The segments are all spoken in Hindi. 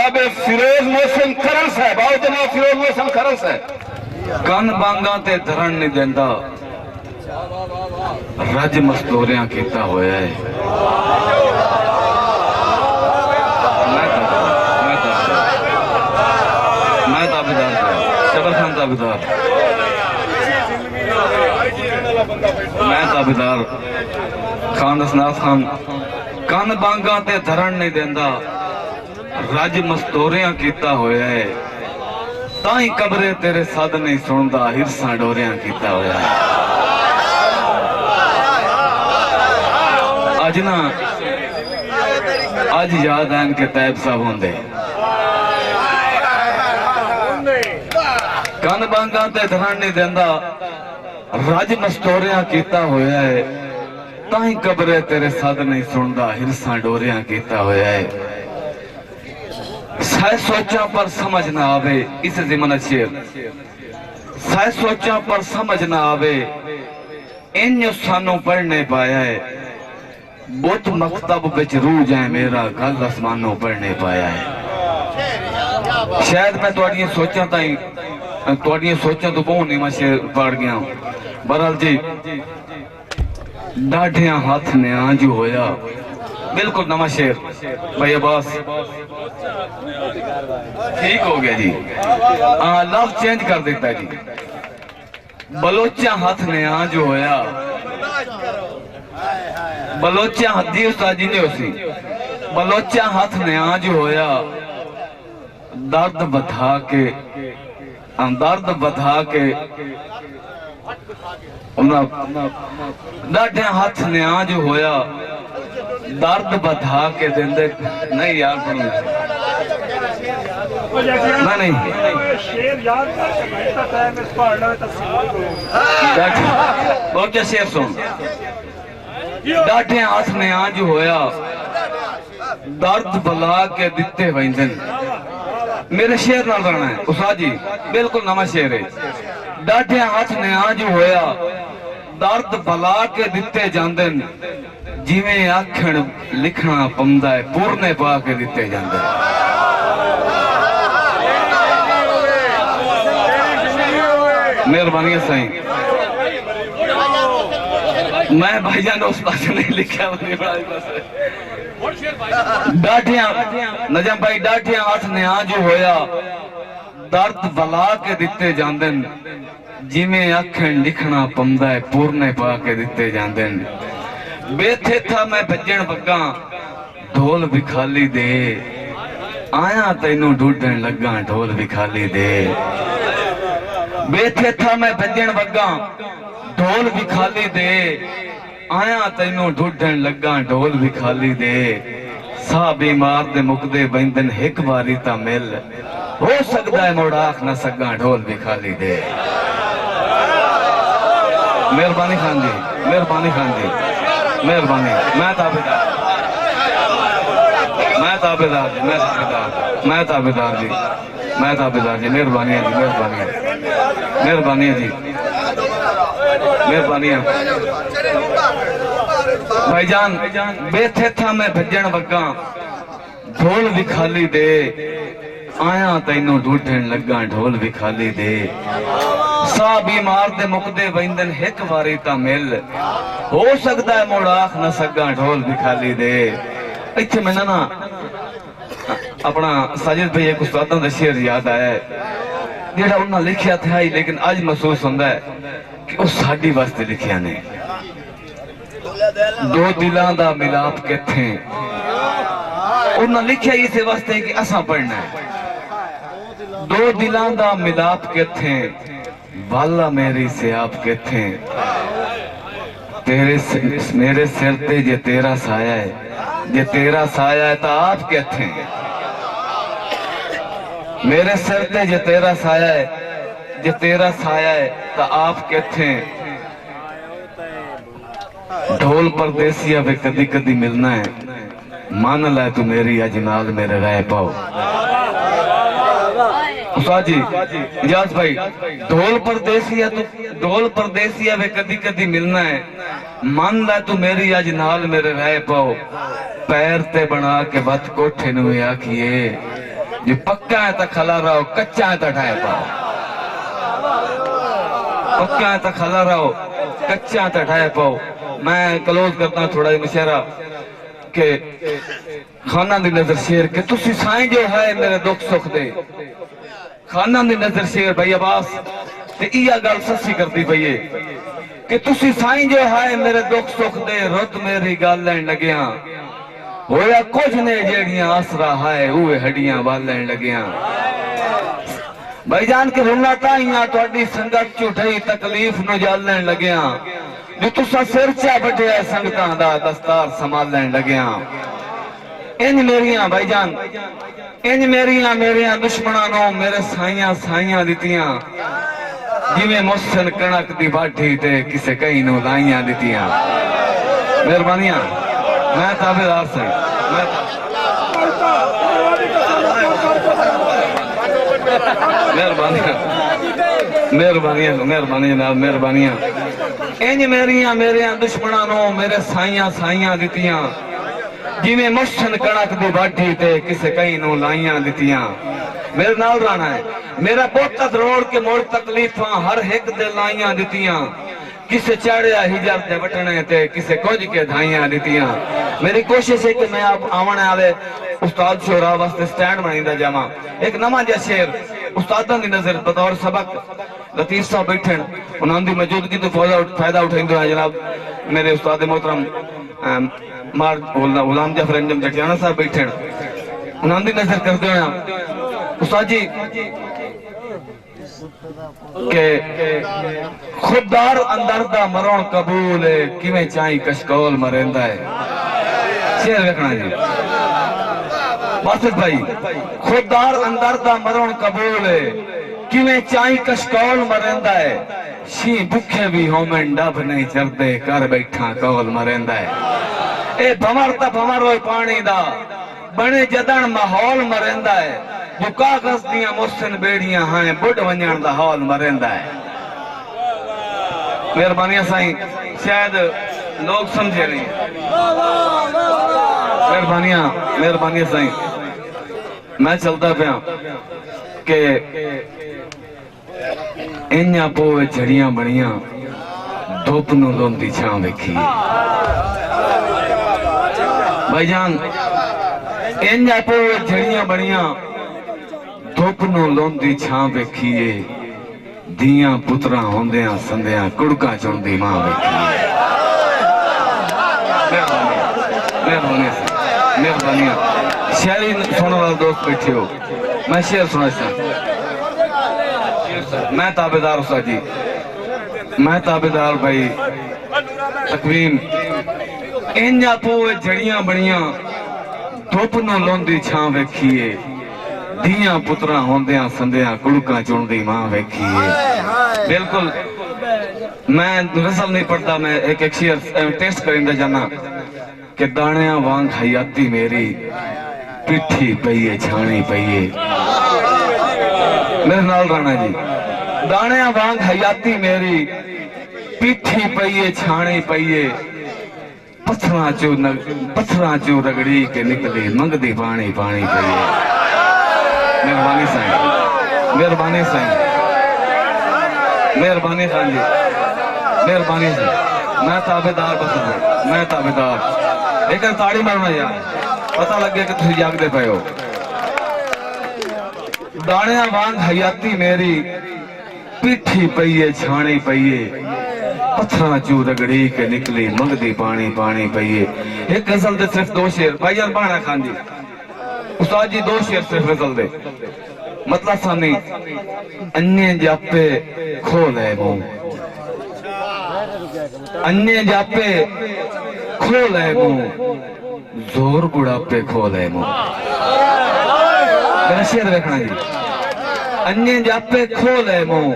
अब फिरोज मोहसिन खरन साहब आओ जनाब फिरोज मोहसिन खरन साहब कन बांगा ते धरण नहीं देंदा रज मस्तूरियां कीता होया है मैं ताबेदार शबर खान ताबेदार मैं ताबेदार खान दसनाथ खान कन बांगा ते धरण नहीं देंदा रज मस्तूरियां कीता होया है ताई कबरे तेरे सद नहीं सुनदा हिरसा डोरियां कीता होया है अज ना अज याद आन के तैब साहब होंदे कन बांगा ते धरण नहीं देंदा रज मस्तूरियां कीता होया है ताई कबरे तेरे सद नहीं सुनदा हिरसा डोरियां कीता होया है सह सोचा पर समझ ना आवे इस जिमन शेर सह सोचा पर समझ ना आवे इन सानू पढ़ने पाया है बुत मकतब बिच रूह जाए मेरा गल आसमानों पढ़ने पाया है शायद मैं तुहाडियां सोचां ताई तुहाडियां सोचां तो बहुत नहीं मैं शेर पढ़ गया बहरहाल जी डाढ़िया हाथ ने आज होया बिल्कुल नवा शेर भाई अब्बास ठीक हो गया जी लफ्ज चेंज कर देता जी बलोचा हाथ ने आज होया बलोचा हदी उस्तादी ने उसी बलोचा हाथ ने आज होया दर्द बधा के डाढ़े हाथ ने आज होया दर्द बधा के देंदे नहीं यार नहीं बहुत क्या शेर सुन डाढ़े हाथ ने आज होया दर्द बला के दिते वंदन मेरे शेर नाल रहना है उस्ताद जी बिल्कुल नवा शेर है डाढ़े हाथ ने आज होया दर्द बला के दिते जांदन जिवें आखण लिखना पौंदा है पूरने पा के दिते जांदे मेहरबानी साईं मैं भाईजान उस पास नहीं लिखा डाढ़िया नजम भाई डाढ़िया हाथ ने आज होया दर्द बला के दिते जांदन जिवें आखण लिखना पौंदा है पूरने पा के दिते जांदन बेथे था मैं भजन वगा ढोल विखाली दे आया तेनू ढूंढन लगा ढोल विखाली दे बेथे था मैं भजन वगा ढोल विखाली दे आया तेनू ढूंढन लगा ढोल विखाली दे सा बीमार दे मुकदे बंदन एक बारी ता मिल हो सकता है मुड़ आख ना सगा ढोल विखाली दे मेहरबानी खान जी मेहरबानी खान जी मेहरबानी मैं ताबेदार जी मैं ताबेदार जी मेहरबानी है जी मेहरबानी है जी मेहरबानी है भाईजान बेथे था मैं भजन वगा ढोल विखाली दे आया तेनू ढूंढन लगा ढोल विखाली दे सा बीमार दे मुकदे बंदन एक बारी ता मिल हो सकता है मुड़ आख न सगा ढोल विखाली दे इत्थे मैंने ना अपना साजिद भाई एक उस्तादां दा शेर याद आया जेड़ा उन्हें लिखिया था ही लेकिन आज महसूस होता है कि वो साडी वास्ते लिखिया ने दो दिलां दा मिलाप किथे उन्हें लिखिया इस वास्ते कि असा पढ़ना है दो दिलां दा मिलाप किथे वाला मेरी से आप किथे तेरे मेरे सिर ते जे तेरा साया है जे तेरा साया है तो आप किथे मेरे सिर ते जे तेरा साया है जे तेरा साया है तो आप किथे ढोल परदेसिया वे कदी कदी मिलना है मान ला तू मेरी अज नाल मेरे रह पाओ उस्ताद जी इजाज भाई ढोल परदेसिया वे कदी कदी मिलना है मान ला तू मेरी अज नाल मेरे रह पाओ पैर ते बना के बत कोठे नु आखिए जो पक्का है तो खला रहो, कच्चा है तो ठाए पाओ। पक्का है तो खला रहो, कच्चा है तो ठाए पाओ। मैं क्लोज करता थोड़ा ही मुशायरा के खाना दी नजर शेर के तुसी साईं जो है मेरे दुख सुख दे। खाना दी नजर शेर भाई अब्बास ते इया गल सस्सी करती पई है कि तुसी साईं जो है मेरे दुख सुख दे। रुत मेरी गल लैन लगिया होया कुछ ने जेड़ियां आसरा है उहे हड्डियां बालन लगिया। भाईजान के रुला ताइयां तुहाडी संगत झूठी तकलीफ नु जालन लगिया। जो तुसा सिर चा बढ़िया संगतां दा दस्तार संभालन लगिया। इंज मेरियां भाईजान इंज मेरियां दुश्मनां नु मेरे साइयां साइयां दितियां जिवें मुसन कणक दी बाठी ते किसे कई नु लाइयां दितियां। मेहरबानियां मैं ताबेदार से मेहरबानी जनाब मेहरबानियां। इंज मेरियां दुश्मनां नु मेरे साइयां साइयां दितियां जिवें मुसन कणक दी बाठी ते किसे कई नु लाइयां दितियां। मेरे नाल रहना है मेरा पुत रोड़ के मोड़ तकलीफां हर एक दे लाइयां दितियां। किसे चाड़िया हिजर दे बटने ते किसे कुछ के धाइयां दितियां। मेरी कोशिश है कि मैं आप आने वाले उस्ताद शोरा वास्ते स्टैंड बनाईंदा जावा। एक नवा जिहा शेर उस्तादां दी नजर बतौर सबक लतीफ साहब बैठन उन्हां दी मौजूदगी तो फायदा उठाइंदे हैं जनाब मेरे उस्ताद मोहतरम मार गुलाम जफर अंजम जटियाना साहब बैठन उन्हां दी नजर करदे हैं उस्ताद जी के खुददार अंदर दा मरण कबूल है किवें चाई कशकोल मरेंदा है। शेर देखना जी बासित भाई खुददार अंदर दा मरण कबूल है किवें चाई कशकोल मरेंदा है। शी भुखे भी होमन डब नहीं चरदे कर बैठा कौल मरेंदा है। ए भंवर ता भंवर होए पानी दा बने जदन माहौल मरेंदा है। जो कागज दियां मुसन बेड़ियां हैं बुढ़ वंजण दा हौल मरेंदा है। मेहरबानी साईं शायद लोग समझे नहीं। मेहरबानी साईं मैं चलता पिया के इन्या पोए झड़ियां बनियां धुप नू लोंदी छां वेखी। भाईजान इन्या पोए झड़ियां बनियां धुप नू लोंदी छां वेखीए। दियां पुत्रा होंदियां संदियां कुड़का चुनदी मां वेखीए। मेहरबानी शायरी सुनने वाले दोस्त बैठे हो मैं शेर सुना मैं ताबेदार उस्ताद जी मैं ताबेदार भाई तकवीम। इंजा पोए झड़ियां बनियां धुप नू लोंदी छां वेखीए। दियां पुत्रा होंदियां संदियां कुड़का चुनदी मां वेखीए। बिल्कुल मैं रसल नहीं पढ़ता मैं एक शेर टेस्ट करेंदा जाना कि दाणियां वांग हयाती मेरी पिठी पईए छाणी पईए। मेरे नाल राणा जी दाणियां वांग हयाती मेरी पिठी पईए छाणी पईए। पत्थरां चो रगड़ी के निकली मंगदी पानी पानी पईए। मेहरबानी साईं खान जी मेहरबानी जी मैं ताबेदार बस मैं ताबेदार एक ताड़ी मारना यार पता लगे कि तुम जागते पे हो। दाणियां वांग हयाती मेरी पिठी पईए छाणी पईए। पत्थरां चू रगड़ी के निकली मंगदी पानी पानी पईए। एक गजल दे सिर्फ दो शेर भाईजान बाणा खान जी उस्ताद जी दो शेर सिर्फ गजल दे मतलब सानी अन्य जापे खोले मुंह अन्य जापे खोले मुंह जोर बुढ़ापे खोले मुंह। मेरा शेर देखना जी अन्य जापे खोले मुंह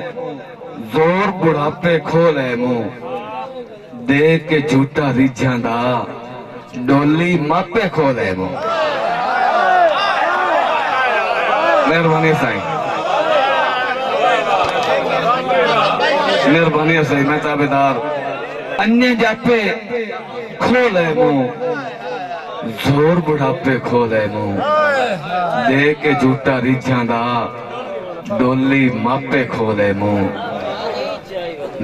जोर बुढ़ापे खोले मुंह। देख के झूठा रिझां दा डोली मापे खोले मुंह। मेहरबानी साईं मैं ताबेदार अन्य जापे खोले मुंह जोर बुढ़ापे खोले मुंह। दे के झूठा रिझां दा डोली मापे खोले मुंह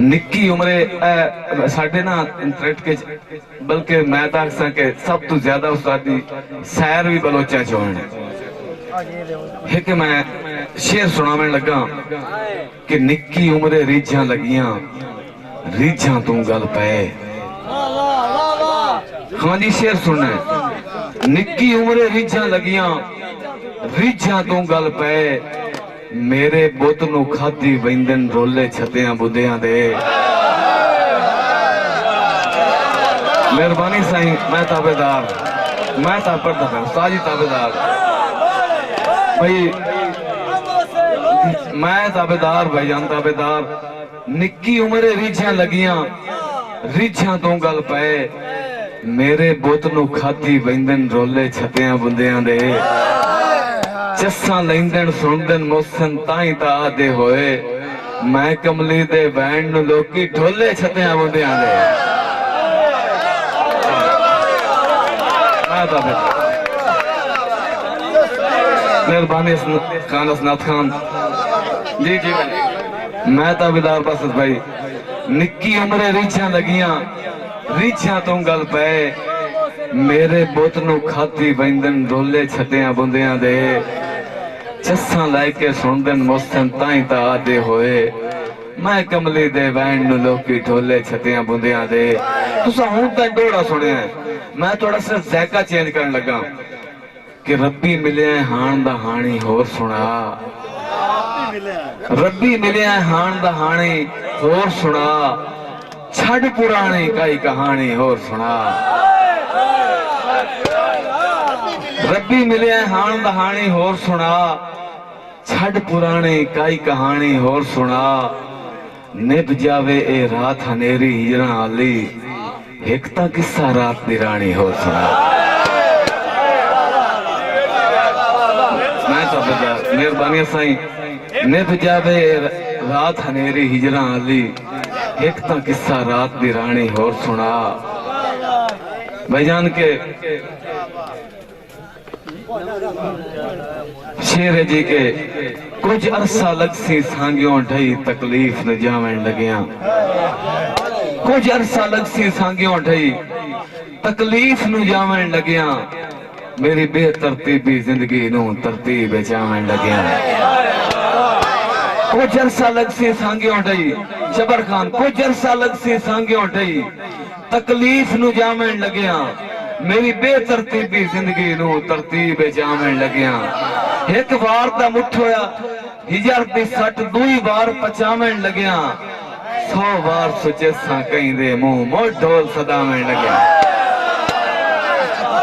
निक्की उम्रे साडे ना इंटरेक्ट के बल्कि मैं तो आखसा के सब तो ज्यादा उस्तादी सैर भी बलोचा चोण एक मैं शेर सुनावन लगा कि निक्की उम्रे रीझां लगियां रीझां तू गल पे। हाँ जी शेर सुनना है। निक्की उम्रे रीझां लगियां रीझां तू गल पे मेरे बुत नू खाधी वंदन रोले छतियां बुद्धियां दे। मेहरबानी साईं मैं ताबेदार मैं ताबेदार उस्ताद जी ताबेदार भाई मैं ताबेदार भाईजान ताबेदार। निक्की उम्रे रीझां लगियां रीझां तू गल पे मेरे बुत नू खाधी वंदन रोले छतियां बुद्धियां दे। चस्सा लेंदन सुनदन मोसन ताई ता आदे होए मैं कमली दे बैंड नू लोकी ढोले छतियां बुंदियां दे। मेहरबानी खान असनाद खान जी जी मैं ताबेदार बस भाई। निक्की उम्रे रीझां लगियां रीझां तू गल पे मेरे बुत नू खाधी वंदन रोले छतियां बुंदियां दे। चस्सा लैके सुनदन मोसन ताई ता आदे होए मैं कमली दे बैंड नू लोकी ढोले छतियां बुंदियां दे। तुसा हुण तां डोड़ा सुनिया मैं थोड़ा सा ज़ायका चेंज करन लगा कि रब्बी मिलिया हाण दा हाणी होर सुना। रब्बी मिलिया हाण दा हाणी होर सुना छड़ पुरानी काई कहानी होर सुना। रब्बी मिलिया हाण दा हाणी होर सुना छड़ पुरानी काई कहानी होर सुना। निभ जावे ए रात हनेरी हिजरा आली एक ता किस्सा रात दी रानी होर सुना। मैं तो मेहरबानी साईं निभ जावे रात हनेरी हिजरा आली एक ता किस्सा रात दी रानी होर सुना। भाईजान के शेर जी के कुछ अरसा लग सी सांगियों ढई तकलीफ न जावन लगिया। कुछ अरसा लग सी सांगियों ढई तकलीफ न जावन लगिया मेरी बेतरतीबी जिंदगी नू तरतीब जावन लगिया। कुछ अरसा लग सी सांगियों ढई शबर खान कुछ अरसा लग सी सांगियों ढई तकलीफ न जावन लगिया मेरी बेतरतीबी जिंदगी नू तरतीब जावन लगिया। एक बार दा मुठ होया हिजर दी सट दूई बार पचावन लगिया 100 बार सोचे सा कहीं दे मुंह मोड़ ढोल सदावन लगिया।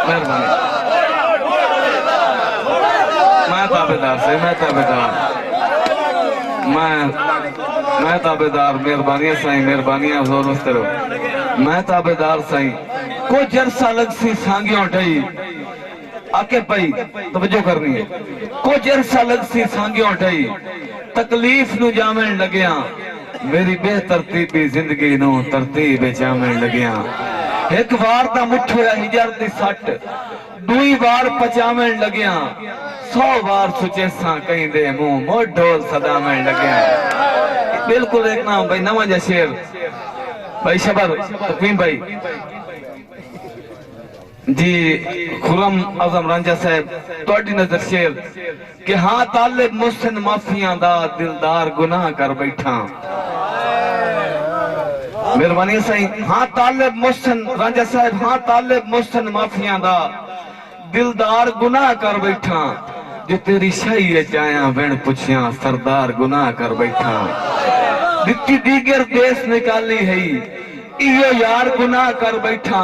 मेहरबानी मैं ताबेदार से मैं ताबेदार मैं ताबेदार मेहरबानी साईं मेहरबानी जोर मस्तरो मैं ताबेदार साईं कुछ अरसा लग सी सांगियों ढई आके पई तवज्जो करनी है। कुछ अरसा लग सी सांगियों ढई तकलीफ नू जावन लगिया मेरी बेतरतीबी जिंदगी नू तरतीब जावन लगिया। एक बार दा मुठ होया हिजर दी सट दूई बार पचावन लगिया 100 बार सुचे सा कहीं दे मुंह मोड़ ढोल सदावन लगिया। बिल्कुल एक नाम भाई नवा जा शेर भाई शबर तकवीम भाई जी खुरम आजम रांझा साहब तोड़ी नजर शेर कि हाँ तालिब मुहसिन माफिया दा दिलदार गुनाह कर बैठा। मेहरबानी सही हाँ तालिब मुहसिन रांझा साहब हाँ तालिब मुहसिन माफिया दा दिलदार गुनाह कर बैठा जो तेरी शाही चाया बिन पुछिया सरदार गुनाह कर बैठा। दित्ती दीगर देश निकाली है इयो यार गुनाह कर बैठा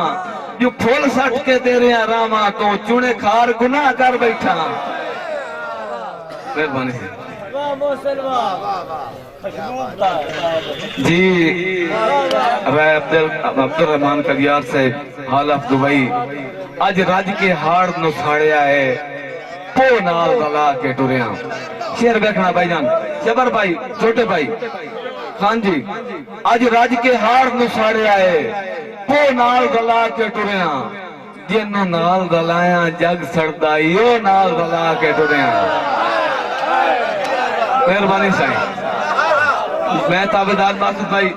जो फूल सट के तेरे रामा तो चुने खार गुनाह कर बैठा। मेहरबानी जी राय अब्दुल रहमान कलियार से हाल ऑफ दुबई अज रज के हाड़ नु साड़िया है पो नाल गला के टुरिया। शेर देखना भाईजान जबर भाई छोटे भाई हाँ जी अज रज के हाड़ नु साड़िया है पो नाल गला के टुरिया जिन्नू नाल दलाया जग सड़दा यो नाल दला के टुरिया। मेहरबानी साईं, मैं ताबेदार मासूद भाई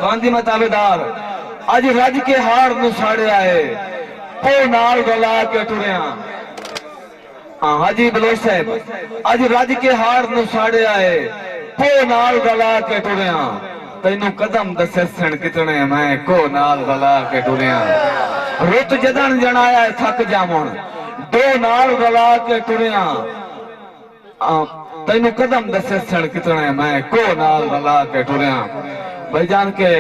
गांधी मैं ताबेदार अज रज के हार नू साड़िया है ओ नाल दला के टुरिया। हाँ हाजी बलोच साहब अज रज के हार नू साड़िया है ओ नाल दला के टुरिया। तैनू कदम दसन कितने मैं को नाल दला के टुरिया। रुत जदन जनाया थक जावन दो नाल दला के टुरिया। तैनू कदम दसन कितने मैं को नाल दला के टुरिया। भाई जान के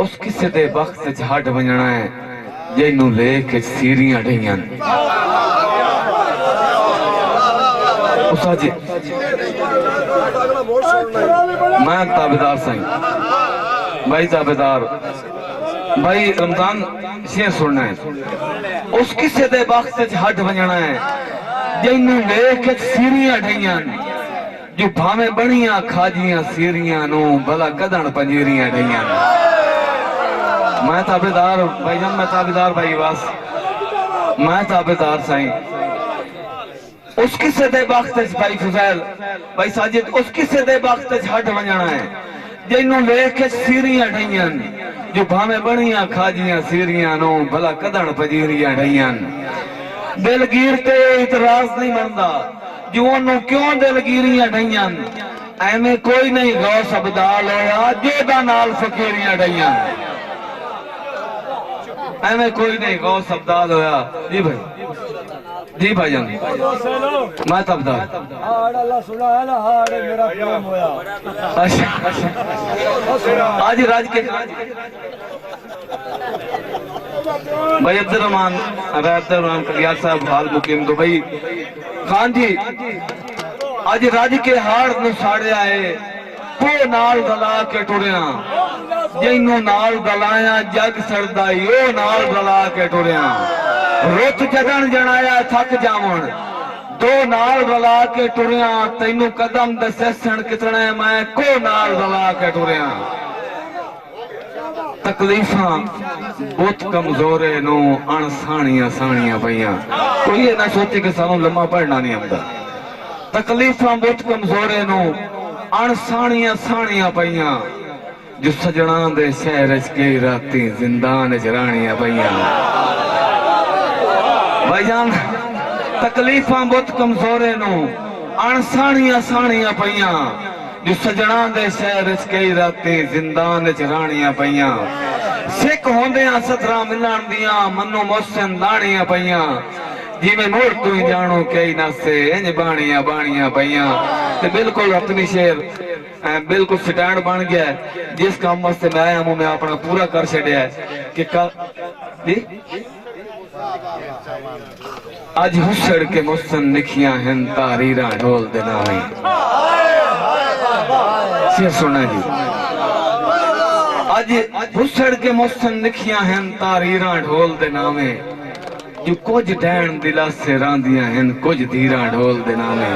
उस किसे दे वक्त च हट वंजना है जिन्नू लेके सीरियां ढईयां। उसा जी मैं ताबेदार साईं भाई ताबेदार भाई रमजान शेर सुनना है। उस किसे दे वक्त च हट वंजना है जिन्नू लेके सीरियां ढईयां। जो भावे बनिया खाजियां सीरियां नू भला कदन पंजीरियां ढईयां। मैं ताबेदार भाईजान मैं ताबेदार भाई वास मैं ताबेदार साईं। उस किसे दे वक्त भाई फुजैल भाई साजिद उस किसे दे वक्त हट वंजना है जिन्नू लेके सीरियां ढईयां। जो भावे बनिया खाजियां सीरियां नू भला कदन पंजीरियां ढईयां। दिलगीर ते इतराज नहीं मनदा जो ओनू क्यों दिलगीरियां ढईयां। एवें कोई नहीं गौस अबदाल होया जेदा नाल फकीरियां ढईयां। एवें कोई नहीं गौस अबदाल होया। जी भाई जी भाईजान मैं ताबेदार अच्छा आज राज के भाई अब्दुर्रहमान कलियार साहब हाल मुकीम दुबई खान जी आज राज के हार नू साड़िया है वो नाल दला के टुरिया। जिन्नू नाल दलाया जग सड़दा यो नाल दला के टुरिया। रुत जगन जनाया थक जावन दो नाल दला के टुरिया। तैनू कदम दसन कितने मैं को नाल दला के टुरिया। तकलीफा बहुत कमजोरे नू अणसाणियां साणियां पईयां। कोई ये ना सोचे कि सानू लम्मा पढ़ना नहीं आंदा। तकलीफा बहुत कमजोरे नू अणसाणियां साणियां पईयां। जो सजना दे शहर च कई राती जिंदान च राणियां पईयां। भाईजान तकलीफा बहुत कमजोरे नू अणसाणियां साणियां पईयां। जो सजना दे शहर च कई राती जिंदान च राणियां पईयां। सिख होंदियां 17 मिलन दियां मनु मोहसिन दाणियां पईयां। जिवें मोड़ तू ही जानो कई नसे इंज बाणियां बाणियां पईयां। ते बिल्कुल अपनी शेर बिल्कुल स्टैंड बन गया जिस काम वास्ते मैं आया हूं मैं अपना पूरा कर छड़िया कि कल जी आज हुसड़ के मुसन लिखियां हैं तारीरा ढोल दे नावे। शेर सुना जी आज हुसड़ के मुसन लिखियां हैं तारीरा ढोल दे नावे। जो कुछ डैन दिलासे रांदियां हैं कुछ धीरा ढोल दे नावे।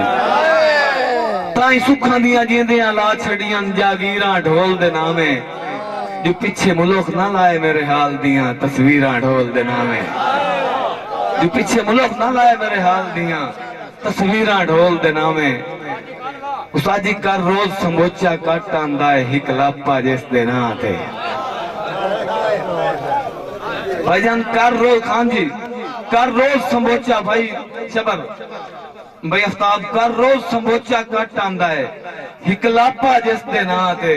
ताई सुखा दियां जींदियां ला छड़ियां जागीरा ढोल दे नावे। जो पीछे मुल्क ना लाए मेरे हाल दियां तस्वीरां ढोल दे नावे। जो पीछे मुल्क ना लाए मेरे हाल दियां तस्वीरां ढोल दे नावे। उसाजी कर रोज समोचा कट आंदा है हिक लापा जिस दे ना थे। भाईजान कर रोज खान जी कर रोज समोचा भाई शबर भाई आफ्ताब कर रोज समोचा कट आंदा है हिक लापा जिस दे ना थे।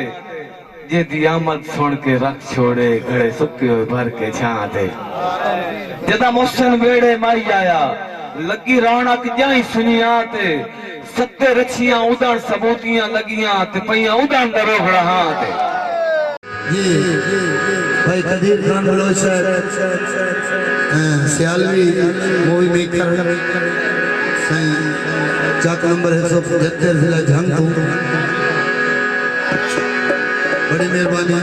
जे दियामत सुन के रख छोड़े घड़े सुके हुए भर के छां थे। जदा मोहसिन वेड़े माई आया लगी रौनक जाई सुनिया ते। सत्ते रछियां उदण सबूतियां लगियां ते पईयां उदण दरो घड़ा ते। जी भाई Qadir Khan Baloch Sialvi movie maker Chak number 175 जिला जंग बड़ी मेहरबानी।